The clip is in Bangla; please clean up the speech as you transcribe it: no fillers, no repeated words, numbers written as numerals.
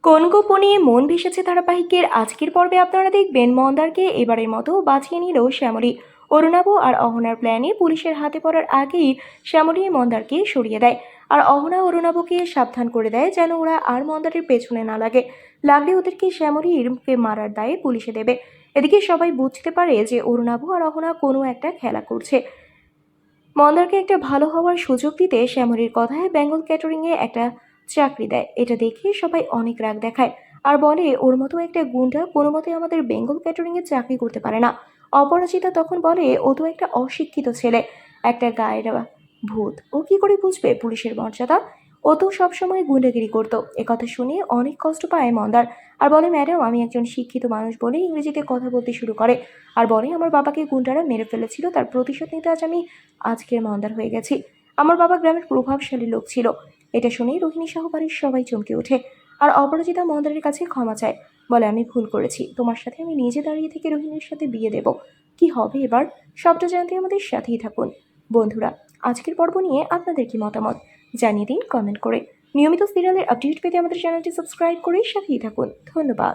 কোন গোপনে মন ভেসেছে ধারাবাহিকের আজকের পর্বে আপনারা দেখবেন মন্দারকে এবারের মতো বাঁচিয়ে নিল শ্যামলী। অরুণাভ আর অহনার প্ল্যানে পুলিশের হাতে পড়ার আগেই শ্যামলী মন্দারকে সরিয়ে দেয়। আর অহনা অরুণাভকে সাবধান করে দেয় যেন ওরা আর মন্দারের পেছনে না লাগলে ওদেরকে শ্যামলীকে মারার দায়ে পুলিশে দেবে। এদিকে সবাই বুঝতে পারে যে অরুণাভ আর অহনা কোনো একটা খেলা করছে। মন্দারকে একটা ভালো হওয়ার সুযোগ দিতে শ্যামলীর কথায় বেঙ্গল ক্যাটারিংয়ে একটা চাকরি দেয়। এটা দেখে সবাই অনেক রাগ দেখায় আর বলে ওর মতো একটা গুন্ডা কোনো মতে আমাদের বেঙ্গল ক্যাটারিংয়ে চাকরি করতে পারে না। অপরাজিতা তখন বলে ও তো একটা অশিক্ষিত ছেলে, একটা গায়ের ভূত, ও কি করে বুঝবে পুলিশের মর্যাদা? ও তো সবসময় গুন্ডাগিরি করতো। একথা শুনে অনেক কষ্ট পায় মন্দার আর বলে ম্যাডাম আমি একজন শিক্ষিত মানুষ বলে ইংরেজিতে কথা বলতে শুরু করে আর বলে আমার বাবাকে গুন্ডারা মেরে ফেলেছিল, তার প্রতিশোধ নিতে আজ আমি আজকের মন্দার হয়ে গেছি। আমার বাবা গ্রামের প্রভাবশালী লোক ছিল। এটা শুনেই রোহিণী সহ বাড়ির সবাই চমকে ওঠে আর অপরাজিতা মন্দারের কাছে ক্ষমা চায়, বলে আমি ভুল করেছি, তোমার সাথে আমি নিজে দাঁড়িয়ে থেকে রোহিণীর সাথে বিয়ে দেব। কি হবে এবার সবটা জানতে আমাদের সাথেই থাকুন। বন্ধুরা, আজকের পর্ব নিয়ে আপনাদের কি মতামত জানিয়ে দিন কমেন্ট করে। নিয়মিত সিরিয়ালের আপডেট পেতে আমাদের চ্যানেলটি সাবস্ক্রাইব করে সাথেই থাকুন। ধন্যবাদ।